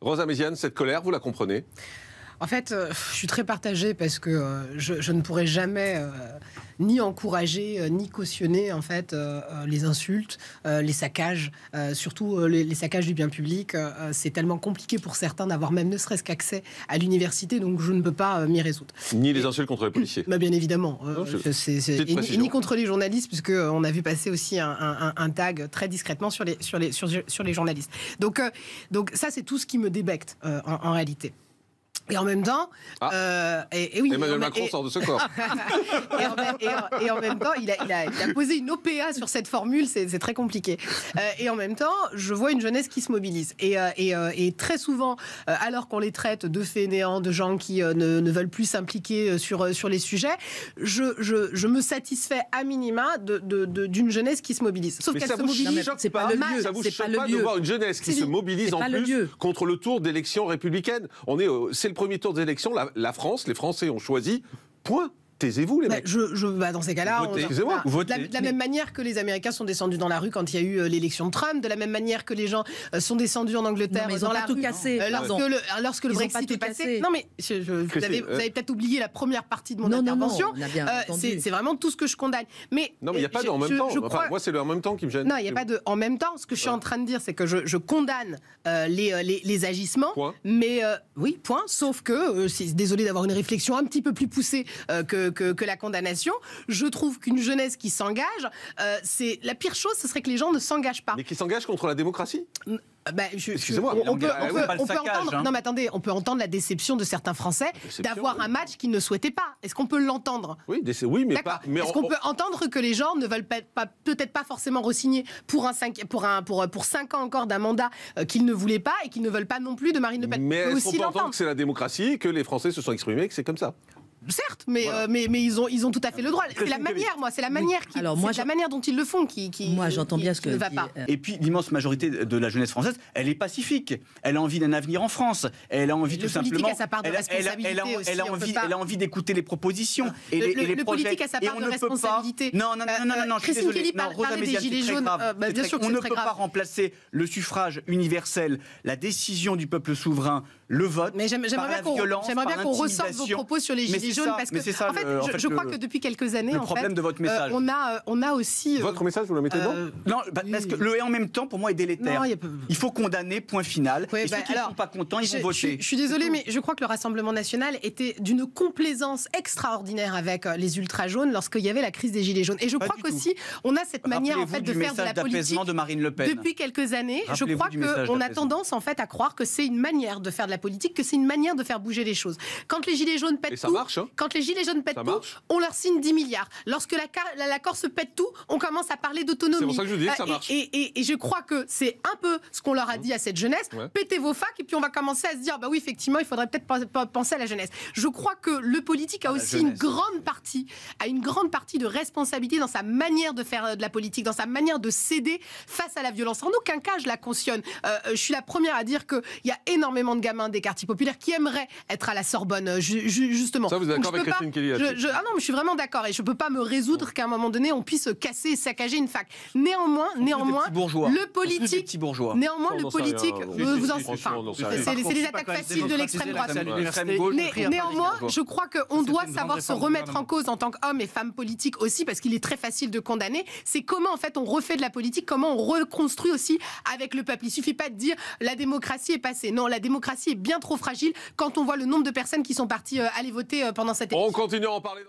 Rosa Méziane, cette colère, vous la comprenez? En fait, je suis très partagée parce que je ne pourrais jamais ni encourager ni cautionner en fait les insultes, les saccages, surtout les saccages du bien public. C'est tellement compliqué pour certains d'avoir même ne serait-ce qu'accès à l'université, donc je ne peux pas m'y résoudre. Ni les insultes contre les policiers. Bah bien évidemment. Et ni contre les journalistes, puisqu'on a vu passer aussi un tag très discrètement sur les journalistes. Donc ça, c'est tout ce qui me débecte en réalité. Et en même temps, oui, Emmanuel Macron sort de ce corps. et en même temps, il a posé une OPA sur cette formule, c'est très compliqué. Et en même temps, je vois une jeunesse qui se mobilise. Et très souvent, alors qu'on les traite de fainéants, de gens qui ne veulent plus s'impliquer sur les sujets, je me satisfais à minima d'une jeunesse qui se mobilise. Sauf qu'elle se mobilise. C'est pas le lieu. Ça vous choque pas de voir une jeunesse qui se mobilise en plus contre le tour d'élection républicaine? C'est le premier tour des élections, la France, les Français ont choisi, point. Taisez-vous, les mecs. Dans ces cas-là, excusez-moi, de la même manière que les Américains sont descendus dans la rue quand il y a eu l'élection de Trump, de la même manière que les gens sont descendus en Angleterre dans la rue lorsque le Brexit est passé. Non, mais vous avez peut-être oublié la première partie de mon intervention. C'est vraiment tout ce que je condamne. Mais non, mais il n'y a pas de en même temps. Moi, c'est le en même temps qui me gêne. Non, il n'y a pas de en même temps. Ce que je suis en train de dire, c'est que je condamne les agissements. Point. Mais oui, point. Sauf que, désolé d'avoir une réflexion un petit peu plus poussée que la condamnation. Je trouve qu'une jeunesse qui s'engage, c'est la pire chose, ce serait que les gens ne s'engagent pas. Mais qui s'engagent contre la démocratie? Excusez-moi, on peut entendre. Non, mais attendez, on peut entendre la déception de certains Français d'avoir un match qu'ils ne souhaitaient pas. Est-ce qu'on peut l'entendre? Oui, mais pas. Est-ce qu'on peut entendre que les gens ne veulent peut-être pas forcément re-signer pour 5 ans encore d'un mandat qu'ils ne voulaient pas et qu'ils ne veulent pas non plus de Marine Le Pen? Mais est-ce qu'on peut entendre que c'est la démocratie, que les Français se sont exprimés, que c'est comme ça? Certes, mais ils ont tout à fait le droit. C'est la manière, la manière dont ils le font qui moi, j'entends bien ce que ne va pas. Et puis, l'immense majorité de la jeunesse française, elle est pacifique. Elle a envie d'un avenir en France. Elle a envie tout simplement. Le politique a sa part de responsabilité aussi. Elle a envie d'écouter les propositions et les projets. Le politique a sa part de responsabilité. Non, Christine Kelly parlait des gilets jaunes. Bien sûr que on c'est ne très peut grave. pas remplacer le suffrage universel, la décision du peuple souverain, le vote. Mais j'aimerais bien qu'on ressorte vos propos sur les gilets jaunes parce que en fait, je crois que depuis quelques années, le problème de votre message, on a aussi votre message, vous le mettez dedans? Non, parce que le et en même temps, pour moi, est délétère. Il faut condamner, point final. Et ceux qui ne sont pas contents, ils vont voter. Je suis désolée, mais je crois que le Rassemblement national était d'une complaisance extraordinaire avec les ultra-jaunes lorsqu'il y avait la crise des gilets jaunes. Et je crois qu'aussi, on a cette manière en fait de faire de la politique de Marine Le Pen. depuis quelques années. Je crois qu'on a tendance en fait à croire que c'est une manière de faire de la politique, que c'est une manière de faire bouger les choses. Quand les gilets jaunes pètent tout, quand les gilets jaunes pètent tout, on leur signe 10 milliards. Lorsque la Corse pète tout, on commence à parler d'autonomie. C'est pour ça que je dis que ça marche. Et je crois que c'est un peu ce qu'on leur a dit à cette jeunesse. Pétez vos facs et puis on va commencer à se dire bah oui, effectivement, il faudrait peut-être penser à la jeunesse. Je crois que le politique a aussi une grande partie de responsabilité dans sa manière de faire de la politique, dans sa manière de céder face à la violence. En aucun cas, je la cautionne. Je suis la première à dire qu'il y a énormément de gamins des quartiers populaires qui aimeraient être à la Sorbonne, justement. Ça, vous êtes d'accord avec Christine Kelly? Ah non, mais je suis vraiment d'accord et je peux pas me résoudre qu'à un moment donné on puisse casser et saccager une fac. Néanmoins, le politique, c'est des attaques faciles de l'extrême droite. Néanmoins, je crois qu'on doit savoir se remettre en cause en tant qu'hommes et femmes politiques aussi, parce qu'il est très facile de condamner. C'est comment en fait on refait de la politique, comment on reconstruit aussi avec le peuple. Il suffit pas de dire la démocratie est passée. Non, la démocratie est bien trop fragile quand on voit le nombre de personnes qui sont parties aller voter pendant cette élection. On continue à en parler.